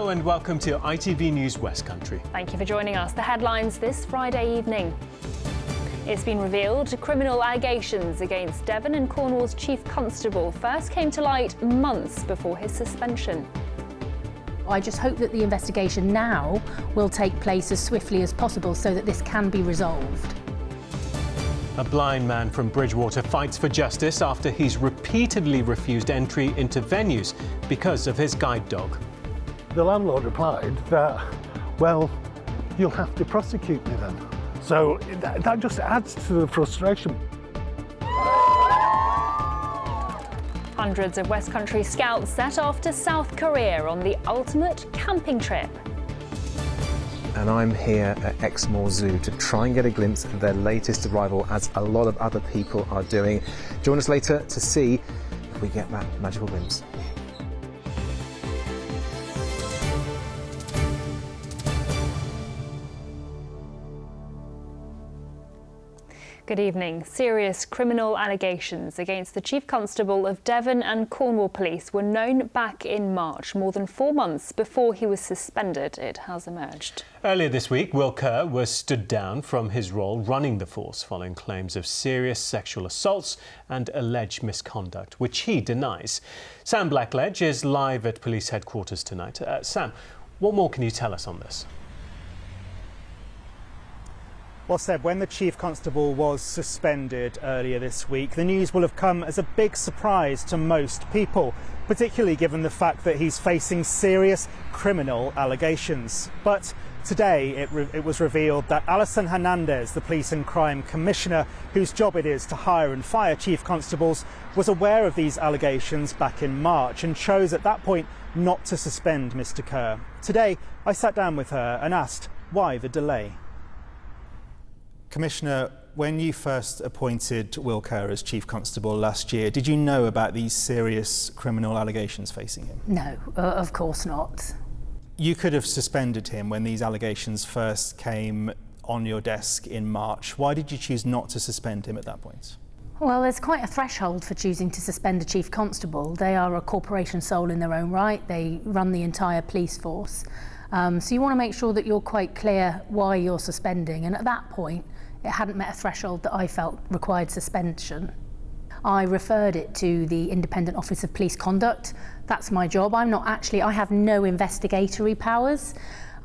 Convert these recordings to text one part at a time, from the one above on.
Hello and welcome to ITV News West Country. Thank you for joining us. The headlines this Friday evening. It's been revealed criminal allegations against Devon and Cornwall's Chief Constable first came to light months before his suspension. I just hope that the investigation now will take place as swiftly as possible so that this can be resolved. A blind man from Bridgewater fights for justice after he's repeatedly refused entry into venues because of his guide dog. The landlord replied that, well, you'll have to prosecute me then. So that just adds to the frustration. Hundreds of West Country scouts set off to South Korea on the ultimate camping trip. And I'm here at Exmoor Zoo to try and get a glimpse of their latest arrival, as a lot of other people are doing. Join us later to see if we get that magical glimpse. Good evening. Serious criminal allegations against the Chief Constable of Devon and Cornwall Police were known back in March, more than 4 months before he was suspended, it has emerged. Earlier this week, Will Kerr was stood down from his role running the force following claims of serious sexual assaults and alleged misconduct, which he denies. Sam Blackledge is live at police headquarters tonight. Sam, what more can you tell us on this? Well, Seb, when the Chief Constable was suspended earlier this week, the news will have come as a big surprise to most people, particularly given the fact that he's facing serious criminal allegations. But today it was revealed that Alison Hernandez, the Police and Crime Commissioner, whose job it is to hire and fire Chief Constables, was aware of these allegations back in March and chose at that point not to suspend Mr. Kerr. Today, I sat down with her and asked why the delay. Commissioner, when you first appointed Will Kerr as Chief Constable last year, did you know about these serious criminal allegations facing him? No, of course not. You could have suspended him when these allegations first came on your desk in March. Why did you choose not to suspend him at that point? Well, there's quite a threshold for choosing to suspend a Chief Constable. They are a corporation sole in their own right. They run the entire police force. So you want to make sure that you're quite clear why you're suspending. And at that point, it hadn't met a threshold that I felt required suspension. I referred it to the Independent Office of Police Conduct. That's my job. I have no investigatory powers.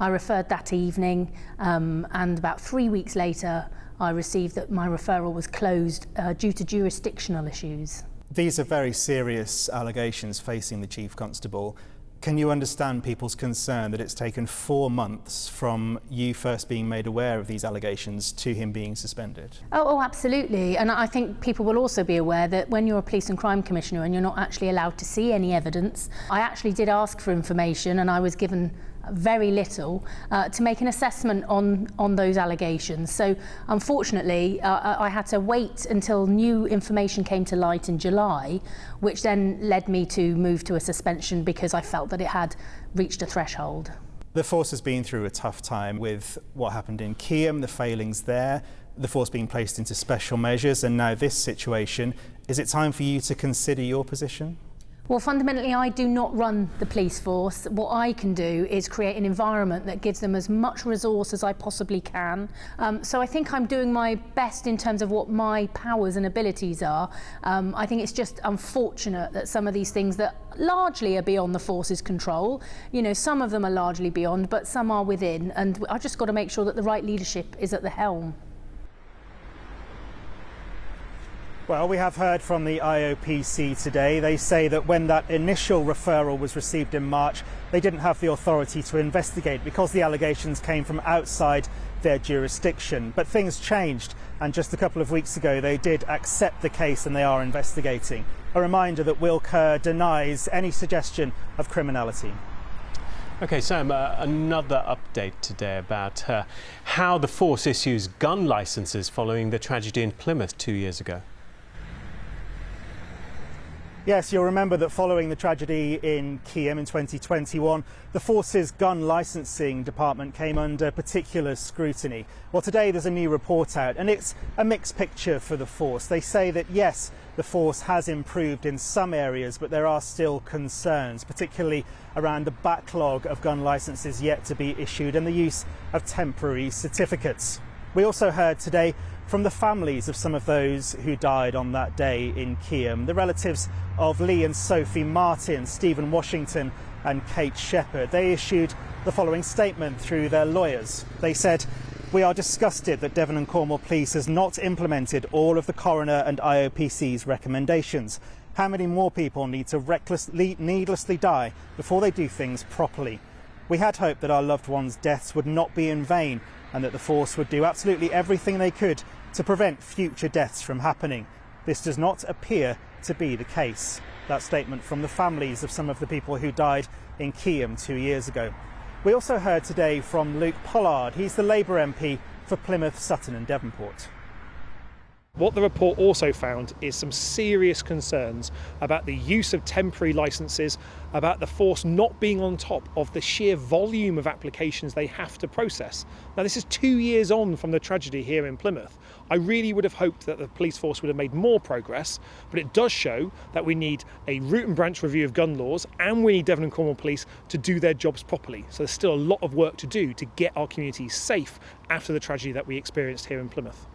I referred that evening, and about 3 weeks later, I received that my referral was closed due to jurisdictional issues. These are very serious allegations facing the Chief Constable. Can you understand people's concern that it's taken 4 months from you first being made aware of these allegations to him being suspended? Oh, absolutely. And I think people will also be aware that when you're a Police and Crime Commissioner and you're not actually allowed to see any evidence, I actually did ask for information and I was given very little to make an assessment on those allegations. So unfortunately, I had to wait until new information came to light in July, which then led me to move to a suspension because I felt that it had reached a threshold. The force has been through a tough time with what happened in Keyham, the failings there, the force being placed into special measures, and now this situation. Is it time for you to consider your position? Well, fundamentally, I do not run the police force. What I can do is create an environment that gives them as much resource as I possibly can. So I think I'm doing my best in terms of what my powers and abilities are. I think it's just unfortunate that some of these things that largely are beyond the force's control, some of them are largely beyond, but some are within. And I've just got to make sure that the right leadership is at the helm. Well, we have heard from the IOPC today. They say that when that initial referral was received in March, they didn't have the authority to investigate because the allegations came from outside their jurisdiction. But things changed, and just a couple of weeks ago they did accept the case and they are investigating. A reminder that Will Kerr denies any suggestion of criminality. OK, Sam, another update today about how the force issues gun licences following the tragedy in Plymouth 2 years ago. Yes, you'll remember that following the tragedy in Keyham in 2021, the Force's gun licensing department came under particular scrutiny. Well, today there's a new report out, and it's a mixed picture for the Force. They say that, yes, the Force has improved in some areas, but there are still concerns, particularly around the backlog of gun licences yet to be issued and the use of temporary certificates. We also heard today from the families of some of those who died on that day in Keyham, the relatives of Lee and Sophie Martin, Stephen Washington and Kate Shepherd. They issued the following statement through their lawyers. They said, "We are disgusted that Devon and Cornwall Police has not implemented all of the coroner and IOPC's recommendations. How many more people need to needlessly die before they do things properly? We had hoped that our loved ones' deaths would not be in vain and that the Force would do absolutely everything they could to prevent future deaths from happening. This does not appear to be the case." That statement from the families of some of the people who died in Keyham 2 years ago. We also heard today from Luke Pollard. He's the Labour MP for Plymouth, Sutton and Devonport. What the report also found is some serious concerns about the use of temporary licences, about the Force not being on top of the sheer volume of applications they have to process. Now, this is 2 years on from the tragedy here in Plymouth. I really would have hoped that the police force would have made more progress, but it does show that we need a root and branch review of gun laws and we need Devon and Cornwall Police to do their jobs properly. So there's still a lot of work to do to get our communities safe after the tragedy that we experienced here in Plymouth.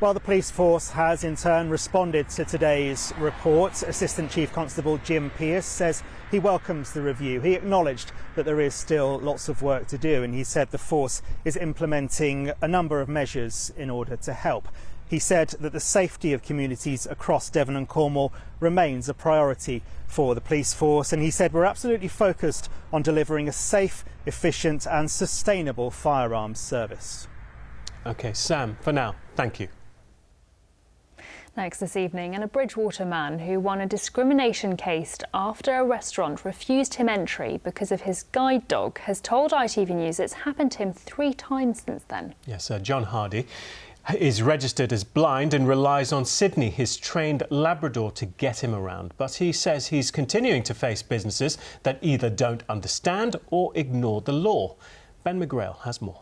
Well, the police force has in turn responded to today's report. Assistant Chief Constable Jim Pearce says he welcomes the review. He acknowledged that there is still lots of work to do, and he said the force is implementing a number of measures in order to help. He said that the safety of communities across Devon and Cornwall remains a priority for the police force, and he said we're absolutely focused on delivering a safe, efficient and sustainable firearms service. OK, Sam, for now, thank you. Next this evening, and a Bridgewater man who won a discrimination case after a restaurant refused him entry because of his guide dog has told ITV News it's happened to him 3 times since then. Yes, John Hardy is registered as blind and relies on Sydney, his trained Labrador, to get him around. But he says he's continuing to face businesses that either don't understand or ignore the law. Ben McGrail has more.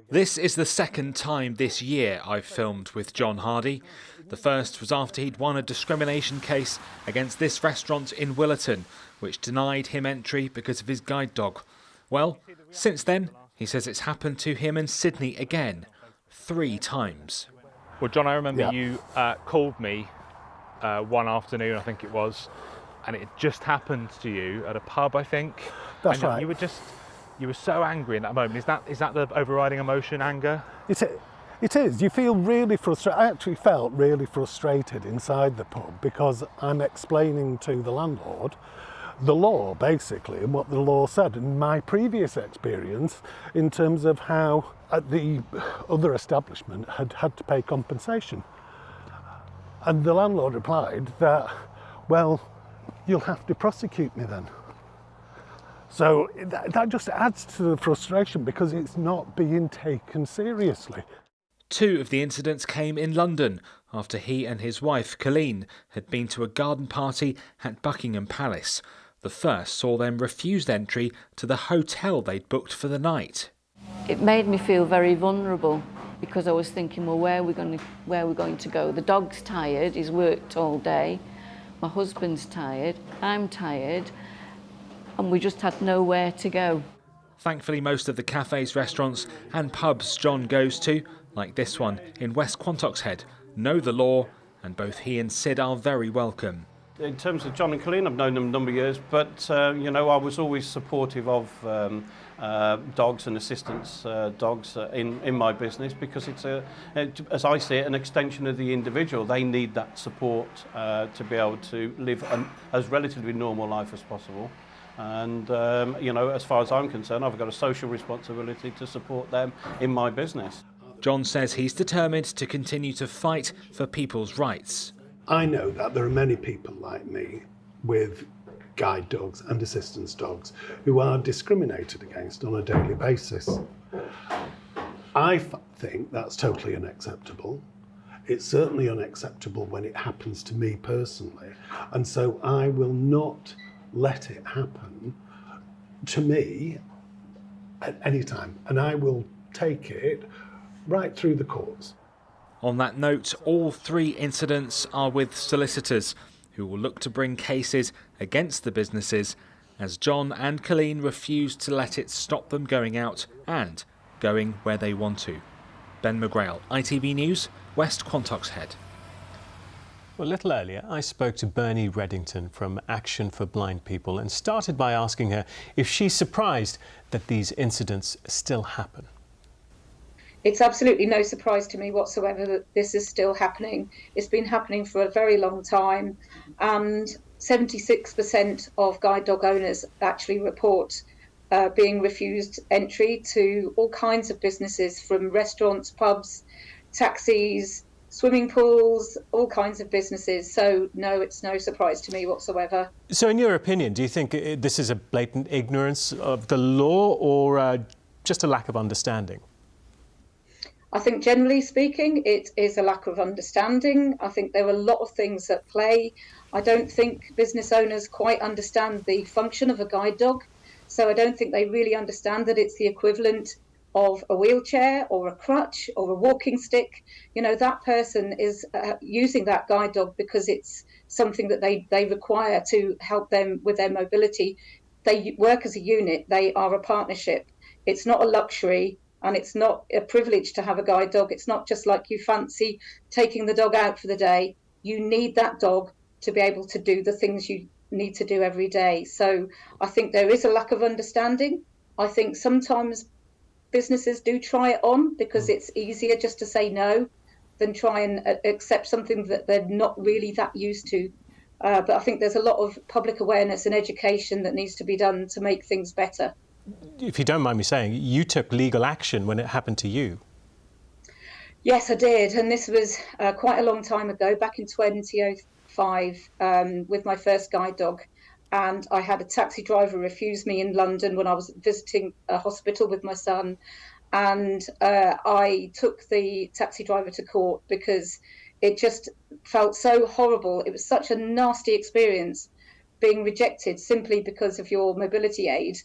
This is the second time this year I've filmed with John Hardy. The first was after he'd won a discrimination case against this restaurant in Willerton, which denied him entry because of his guide dog. Well, since then, he says it's happened to him in Sydney again, 3 times. Well, John, I remember you called me one afternoon, I think it was, and it just happened to you at a pub, I think. That's right. You were so angry in that moment. Is that the overriding emotion, anger? It is. You feel really frustrated. I actually felt really frustrated inside the pub because I'm explaining to the landlord the law, basically, and what the law said, and my previous experience in terms of how the other establishment had to pay compensation. And the landlord replied that, well, you'll have to prosecute me then. So that just adds to the frustration because it's not being taken seriously. 2 of the incidents came in London after he and his wife, Colleen, had been to a garden party at Buckingham Palace. The first saw them refused entry to the hotel they'd booked for the night. It made me feel very vulnerable because I was thinking, well, where are we going to go? The dog's tired, he's worked all day, my husband's tired, I'm tired, and we just had nowhere to go. Thankfully, most of the cafes, restaurants and pubs John goes to, like this one in West Quantock's Head, know the law, and both he and Sid are very welcome. In terms of John and Colleen, I've known them a number of years, but I was always supportive of dogs and assistance dogs in my business because it's, as I see it, an extension of the individual. They need that support to be able to live as relatively normal life as possible. And, as far as I'm concerned, I've got a social responsibility to support them in my business. John says he's determined to continue to fight for people's rights. I know that there are many people like me with guide dogs and assistance dogs who are discriminated against on a daily basis. I think that's totally unacceptable. It's certainly unacceptable when it happens to me personally. And so I will not let it happen to me at any time. And I will take it right through the courts. On that note, all 3 incidents are with solicitors who will look to bring cases against the businesses as John and Colleen refuse to let it stop them going out and going where they want to. Ben McGrail, ITV News, West Quantocks Head. Well, a little earlier, I spoke to Bernie Reddington from Action for Blind People and started by asking her if she's surprised that these incidents still happen. It's absolutely no surprise to me whatsoever that this is still happening. It's been happening for a very long time, and 76% of guide dog owners actually report being refused entry to all kinds of businesses, from restaurants, pubs, taxis, swimming pools, all kinds of businesses. So no, it's no surprise to me whatsoever. So in your opinion, do you think this is a blatant ignorance of the law or just a lack of understanding? I think generally speaking, it is a lack of understanding. I think there are a lot of things at play. I don't think business owners quite understand the function of a guide dog. So I don't think they really understand that it's the equivalent of a wheelchair or a crutch or a walking stick. You know, that person is using that guide dog because it's something that they require to help them with their mobility. They work as a unit. They are a partnership. It's not a luxury. And it's not a privilege to have a guide dog. It's not just like you fancy taking the dog out for the day. You need that dog to be able to do the things you need to do every day. So I think there is a lack of understanding. I think sometimes businesses do try it on because it's easier just to say no than try and accept something that they're not really that used to. But I think there's a lot of public awareness and education that needs to be done to make things better. If you don't mind me saying, you took legal action when it happened to you. Yes, I did. And this was quite a long time ago, back in 2005, with my first guide dog. And I had a taxi driver refuse me in London when I was visiting a hospital with my son. And I took the taxi driver to court because it just felt so horrible. It was such a nasty experience being rejected simply because of your mobility aid.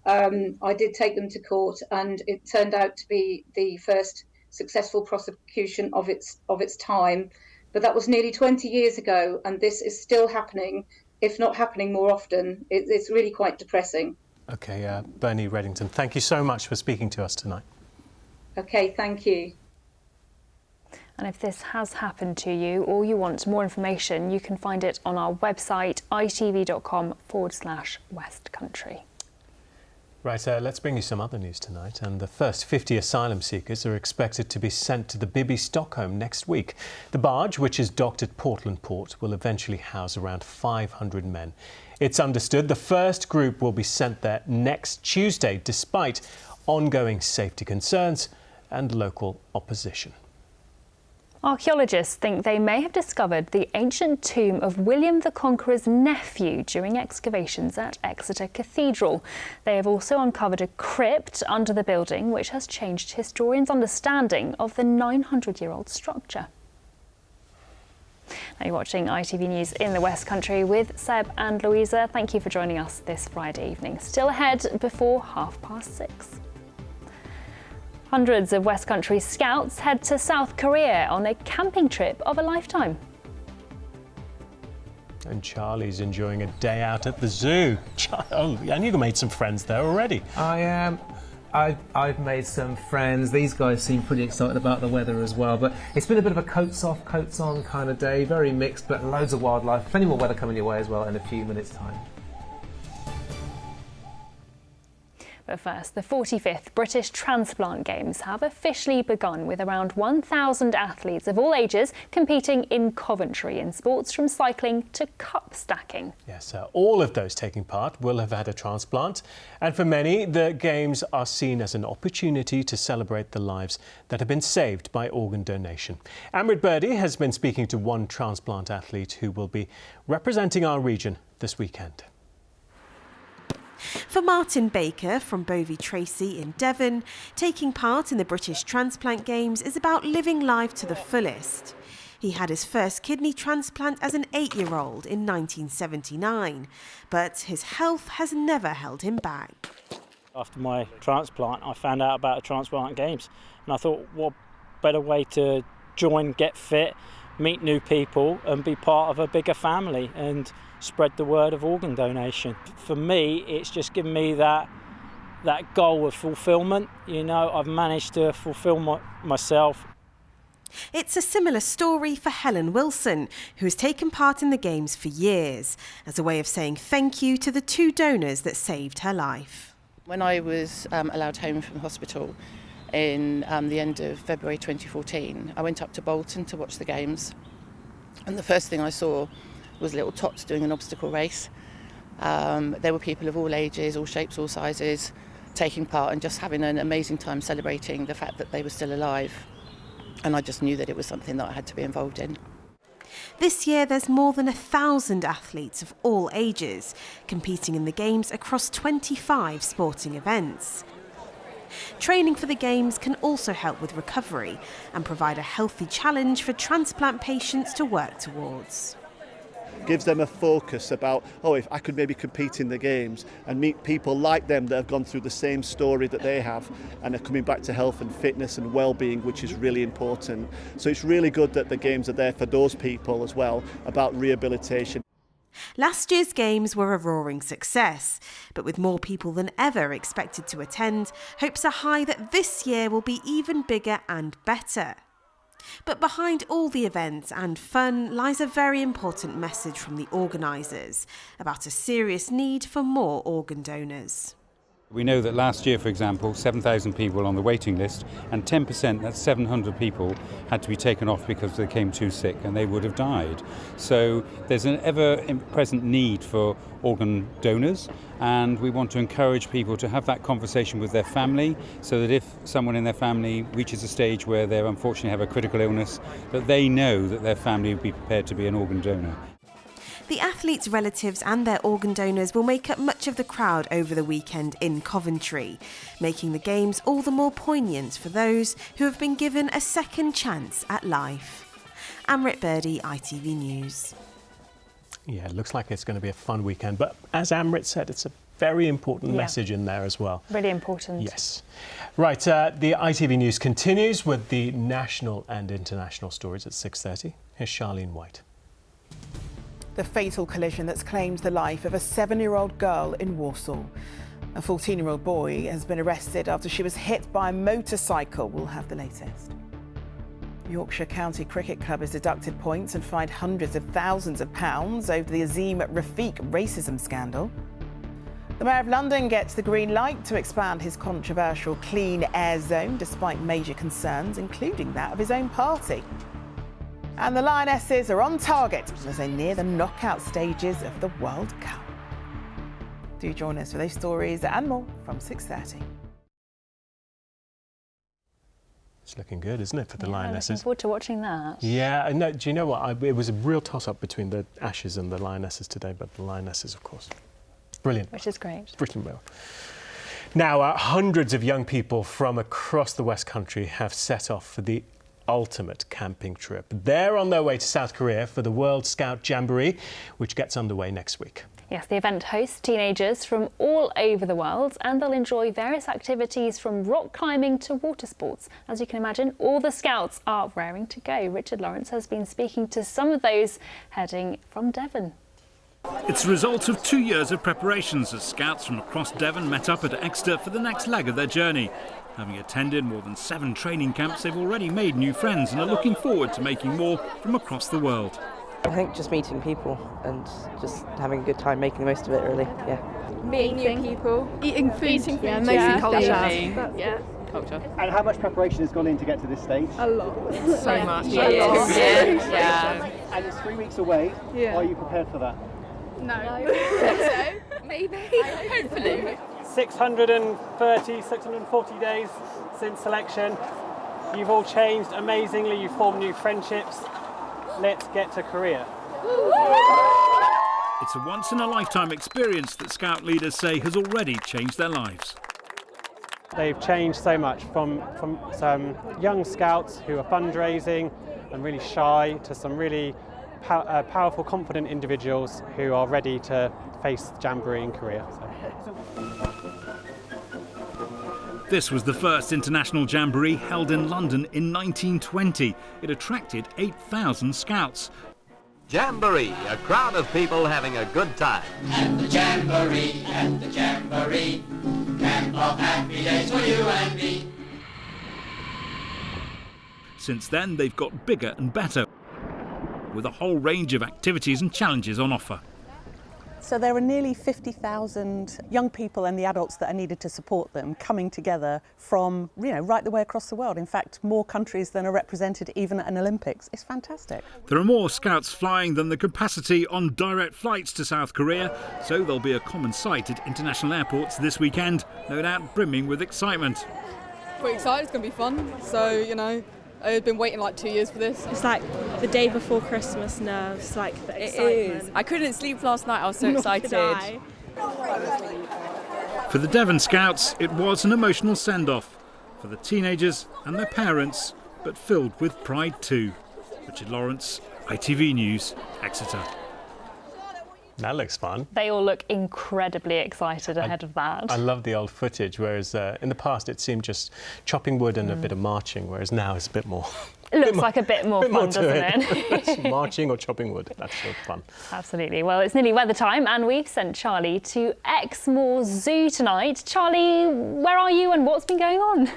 I did take them to court, and it turned out to be the first successful prosecution of its time. But that was nearly 20 years ago, and this is still happening, if not happening more often. It's really quite depressing. OK, Bernie Reddington, thank you so much for speaking to us tonight. OK, thank you. And if this has happened to you or you want more information, you can find it on our website, itv.com/West Country. Right, let's bring you some other news tonight. And the first 50 asylum seekers are expected to be sent to the Bibi Stockholm next week. The barge, which is docked at Portland Port, will eventually house around 500 men. It's understood the first group will be sent there next Tuesday, despite ongoing safety concerns and local opposition. Archaeologists think they may have discovered the ancient tomb of William the Conqueror's nephew during excavations at Exeter Cathedral. They have also uncovered a crypt under the building, which has changed historians' understanding of the 900-year-old structure. Now you're watching ITV News in the West Country with Seb and Louisa. Thank you for joining us this Friday evening. Still ahead before 6:30. Hundreds of West Country scouts head to South Korea on a camping trip of a lifetime. And Charlie's enjoying a day out at the zoo. Oh, and you made some friends there already. I am. I've made some friends. These guys seem pretty excited about the weather as well. But it's been a bit of a coats off, coats on kind of day. Very mixed, but loads of wildlife. Plenty more weather coming your way as well in a few minutes' time. But first, the 45th British Transplant Games have officially begun, with around 1,000 athletes of all ages competing in Coventry in sports from cycling to cup stacking. Yes, all of those taking part will have had a transplant. And for many, the Games are seen as an opportunity to celebrate the lives that have been saved by organ donation. Amrit Birdie has been speaking to one transplant athlete who will be representing our region this weekend. For Martin Baker from Bovey Tracy in Devon, taking part in the British Transplant Games is about living life to the fullest. He had his first kidney transplant as an 8-year-old in 1979, but his health has never held him back. After my transplant, I found out about the transplant games, and I thought, what better way to join, get fit, meet new people and be part of a bigger family and spread the word of organ donation. For me, it's just given me that goal of fulfilment. You know, I've managed to fulfill myself. It's a similar story for Helen Wilson, who has taken part in the games for years, as a way of saying thank you to the 2 donors that saved her life. When I was allowed home from hospital in the end of February 2014, I went up to Bolton to watch the games, and the first thing I saw was little tots doing an obstacle race. There were people of all ages, all shapes, all sizes, taking part and just having an amazing time celebrating the fact that they were still alive. And I just knew that it was something that I had to be involved in. This year there's more than 1,000 athletes of all ages competing in the games across 25 sporting events. Training for the games can also help with recovery and provide a healthy challenge for transplant patients to work towards. Gives them a focus about, if I could maybe compete in the games and meet people like them that have gone through the same story that they have and are coming back to health and fitness and well-being, which is really important. So it's really good that the games are there for those people as well, about rehabilitation. Last year's games were a roaring success, but with more people than ever expected to attend, hopes are high that this year will be even bigger and better. But behind all the events and fun lies a very important message from the organisers about a serious need for more organ donors. We know that last year, for example, 7,000 people on the waiting list, and 10%, that's 700 people, had to be taken off because they came too sick and they would have died. So there's an ever-present need for organ donors, and we want to encourage people to have that conversation with their family, so that if someone in their family reaches a stage where they unfortunately have a critical illness, that they know that their family would be prepared to be an organ donor. The athletes' relatives and their organ donors will make up much of the crowd over the weekend in Coventry, making the games all the more poignant for those who have been given a second chance at life. Amrit Birdie, ITV News. Yeah, it looks like it's going to be a fun weekend, but as Amrit said, it's a very important message in there as well. Really important. Yes. Right, the ITV News continues with the national and international stories at 6:30. Here's Charlene White. The fatal collision that's claimed the life of a 7-year-old girl in Warsaw. A 14-year-old boy has been arrested after she was hit by a motorcycle. We'll have the latest. Yorkshire County Cricket Club has deducted points and fined hundreds of thousands of pounds over the Azim Rafiq racism scandal. The Mayor of London gets the green light to expand his controversial clean air zone despite major concerns, including that of his own party. And the Lionesses are on target as they near the knockout stages of the World Cup. Do join us for those stories and more from 6:30. It's looking good, isn't it, for the Lionesses? Looking forward to watching that. Yeah, no, do you know what? It was a real toss-up between the Ashes and the Lionesses today, but the Lionesses, of course. Brilliant. Which is great. Brilliant, well. Now, hundreds of young people from across the West Country have set off for the ultimate camping trip. They're on their way to South Korea for the World Scout Jamboree, which gets underway next week. Yes, the event hosts teenagers from all over the world, and they'll enjoy various activities from rock climbing to water sports. As you can imagine, all the scouts are raring to go. Richard Lawrence has been speaking to some of those heading from Devon. It's the result of 2 years of preparations as scouts from across Devon met up at Exeter for the next leg of their journey. Having attended more than 7 training camps, they've already made new friends and are looking forward to making more from across the world. I think just meeting people and just having a good time, making the most of it, really, yeah. Meeting new people, eating food, yeah, mostly culture. Yeah. Culture. And how much preparation has gone in to get to this stage? A lot. So much. Yeah. And it's 3 weeks away. Yeah. Are you prepared for that? No. So, maybe. Hopefully. 640 days since selection. You've all changed amazingly. You've formed new friendships. Let's get to Korea. It's a once-in-a-lifetime experience that Scout leaders say has already changed their lives. They've changed so much from some young scouts who are fundraising, and really shy to some really powerful, confident individuals who are ready to face Jamboree in Korea. This was the first international jamboree held in London in 1920. It attracted 8,000 scouts. Jamboree, a crowd of people having a good time. At the jamboree, camp of happy days for you and me. Since then, they've got bigger and better, with a whole range of activities and challenges on offer. So there are nearly 50,000 young people and the adults that are needed to support them coming together from, right the way across the world. In fact, more countries than are represented even at an Olympics. It's fantastic. There are more scouts flying than the capacity on direct flights to South Korea, so there'll be a common sight at international airports this weekend, no doubt brimming with excitement. Pretty excited, it's going to be fun. So, I've been waiting like 2 years for this. It's like the day before Christmas nerves, like the excitement. It is. I couldn't sleep last night, I was so excited. For the Devon Scouts, it was an emotional send-off. For the teenagers and their parents, but filled with pride too. Richard Lawrence, ITV News, Exeter. That looks fun. They all look incredibly excited ahead of that. I love the old footage, whereas in the past it seemed just chopping wood and a bit of marching, whereas now it's a bit more... It looks like a bit more fun, doesn't it? Marching or chopping wood, that's sort of fun. Absolutely. Well, it's nearly weather time and we've sent Charlie to Exmoor Zoo tonight. Charlie, where are you and what's been going on?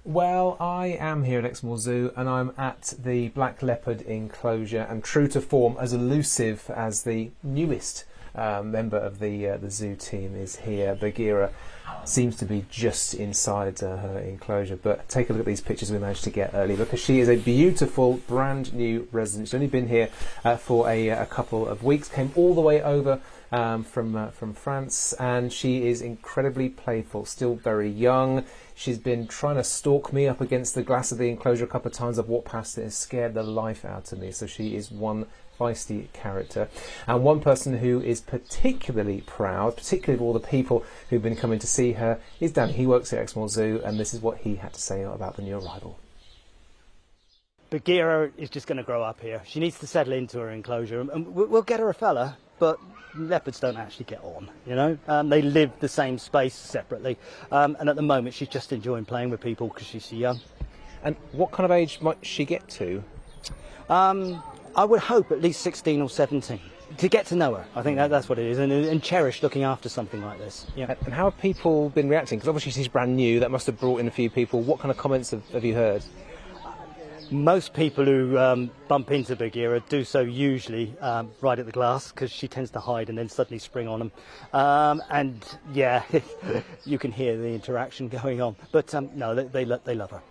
Well, I am here at Exmoor Zoo and I'm at the black leopard enclosure, and true to form, as elusive as the newest member of the zoo team is here. Bagheera seems to be just inside her enclosure, but take a look at these pictures we managed to get earlier, because she is a beautiful brand new resident. She's only been here for a couple of weeks, came all the way over from France, and she is incredibly playful, still very young. She's been trying to stalk me up against the glass of the enclosure a couple of times. I've walked past it and scared the life out of me, so she is one feisty character. And one person who is particularly proud, particularly of all the people who've been coming to see her, is Dan. He works at Exmoor Zoo, and this is what he had to say about the new arrival. Bagheera is just going to grow up here. She needs to settle into her enclosure, and we'll get her a fella, but leopards don't actually get on, they live the same space separately, and at the moment she's just enjoying playing with people because she's so young. And what kind of age might she get to? I would hope at least 16 or 17 to get to know her. I think that's what it is, and cherish looking after something like this. Yeah. And how have people been reacting? Because obviously she's brand new, that must have brought in a few people. What kind of comments have you heard? Most people who bump into Bagheera do so usually right at the glass, because she tends to hide and then suddenly spring on them. And yeah, you can hear the interaction going on. But no, they love her.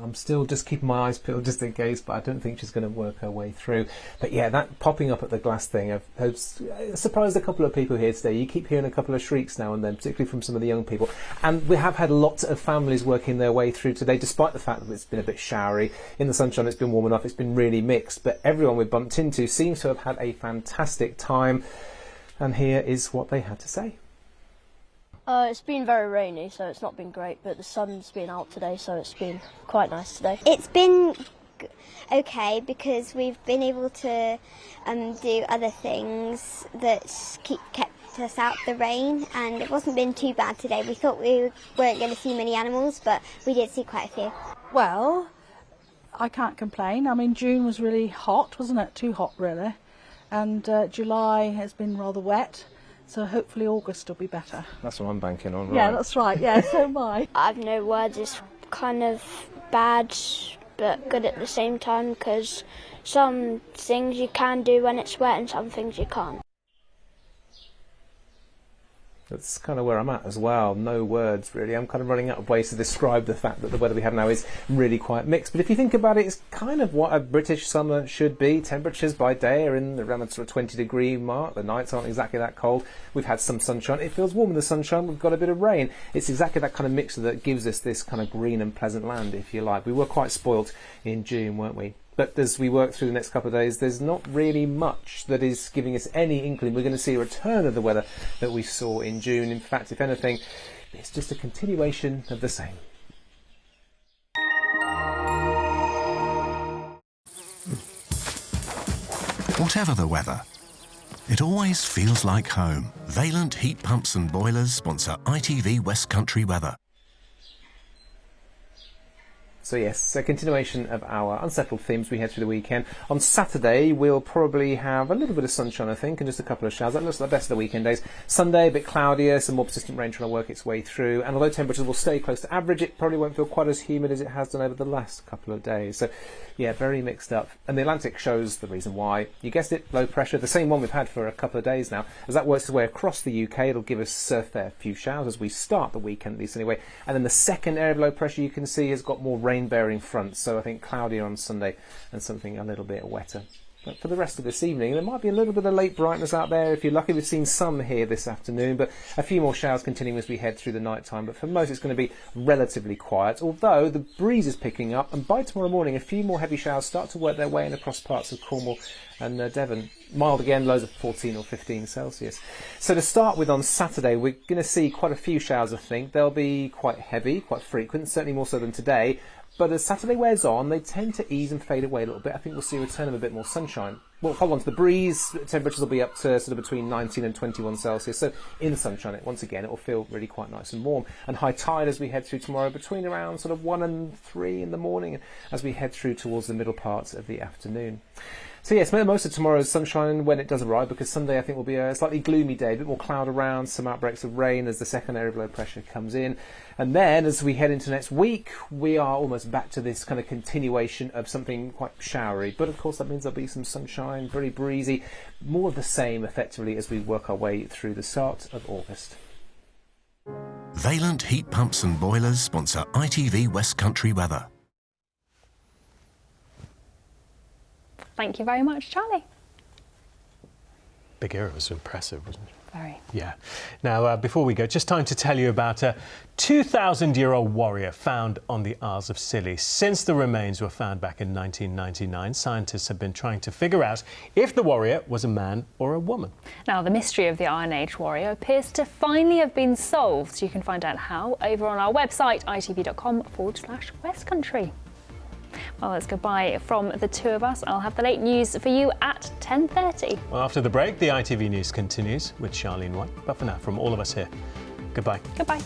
I'm still just keeping my eyes peeled just in case, but I don't think she's going to work her way through. But yeah, that popping up at the glass thing, I've surprised a couple of people here today. You keep hearing a couple of shrieks now and then, particularly from some of the young people. And we have had lots of families working their way through today, despite the fact that it's been a bit showery. In the sunshine, it's been warm enough, it's been really mixed. But everyone we've bumped into seems to have had a fantastic time. And here is what they had to say. It's been very rainy, so it's not been great, but the sun's been out today, so it's been quite nice today. It's been okay because we've been able to do other things that kept us out the rain, and it wasn't been too bad today. We thought we weren't going to see many animals, but we did see quite a few. Well, I can't complain. I mean, June was really hot, wasn't it? Too hot, really. And July has been rather wet. So hopefully August will be better. That's what I'm banking on, right? Yeah, that's right. Yeah, so am I. I have no words. It's kind of bad, but good at the same time, because some things you can do when it's wet and some things you can't. That's kind of where I'm at as well. No words, really. I'm kind of running out of ways to describe the fact that the weather we have now is really quite mixed. But if you think about it, it's kind of what a British summer should be. Temperatures by day are around the sort of 20-degree mark. The nights aren't exactly that cold. We've had some sunshine. It feels warm in the sunshine. We've got a bit of rain. It's exactly that kind of mixture that gives us this kind of green and pleasant land, if you like. We were quite spoilt in June, weren't we? But as we work through the next couple of days, there's not really much that is giving us any inkling we're going to see a return of the weather that we saw in June. In fact, if anything, it's just a continuation of the same. Whatever the weather, it always feels like home. Valent Heat Pumps and Boilers sponsor ITV West Country weather. So yes, a continuation of our unsettled themes we had through the weekend. On Saturday, we'll probably have a little bit of sunshine, I think, and just a couple of showers. That looks like the best of the weekend days. Sunday, a bit cloudier, some more persistent rain trying to work its way through. And although temperatures will stay close to average, it probably won't feel quite as humid as it has done over the last couple of days. So, yeah, very mixed up. And the Atlantic shows the reason why. You guessed it, low pressure, the same one we've had for a couple of days now. As that works its way across the UK, it'll give us a fair few showers as we start the weekend, at least anyway. And then the second area of low pressure you can see has got more rain-bearing fronts. So I think cloudier on Sunday and something a little bit wetter. But for the rest of this evening, there might be a little bit of late brightness out there. If you're lucky, we've seen some here this afternoon, but a few more showers continuing as we head through the night time. But for most, it's going to be relatively quiet, although the breeze is picking up, and by tomorrow morning, a few more heavy showers start to work their way in across parts of Cornwall and Devon. Mild again, lows of 14 or 15 Celsius. So to start with on Saturday, we're going to see quite a few showers, I think. They'll be quite heavy, quite frequent, certainly more so than today. But as Saturday wears on, they tend to ease and fade away a little bit. I think we'll see a return of a bit more sunshine. We'll hold on to the breeze. Temperatures will be up to sort of between 19 and 21 Celsius. So in the sunshine, once again, it will feel really quite nice and warm. And high tide as we head through tomorrow between around sort of 1 and 3 in the morning as we head through towards the middle parts of the afternoon. So yes, most of tomorrow's sunshine when it does arrive, because Sunday I think will be a slightly gloomy day, a bit more cloud around, some outbreaks of rain as the second area of low pressure comes in. And then as we head into next week, we are almost back to this kind of continuation of something quite showery. But of course that means there'll be some sunshine, very breezy, more of the same effectively as we work our way through the start of August. Valent Heat Pumps and Boilers sponsor ITV West Country weather. Thank you very much, Charlie. Big Era was impressive, wasn't it? Very. Yeah. Now, before we go, just time to tell you about a 2,000-year-old warrior found on the Isles of Scilly. Since the remains were found back in 1999, scientists have been trying to figure out if the warrior was a man or a woman. Now, the mystery of the Iron Age warrior appears to finally have been solved. You can find out how over on our website, itv.com/West Country. Well, that's goodbye from the two of us. I'll have the late news for you at 10:30. Well, after the break, the ITV News continues with Charlene White. But for now, from all of us here, goodbye. Goodbye.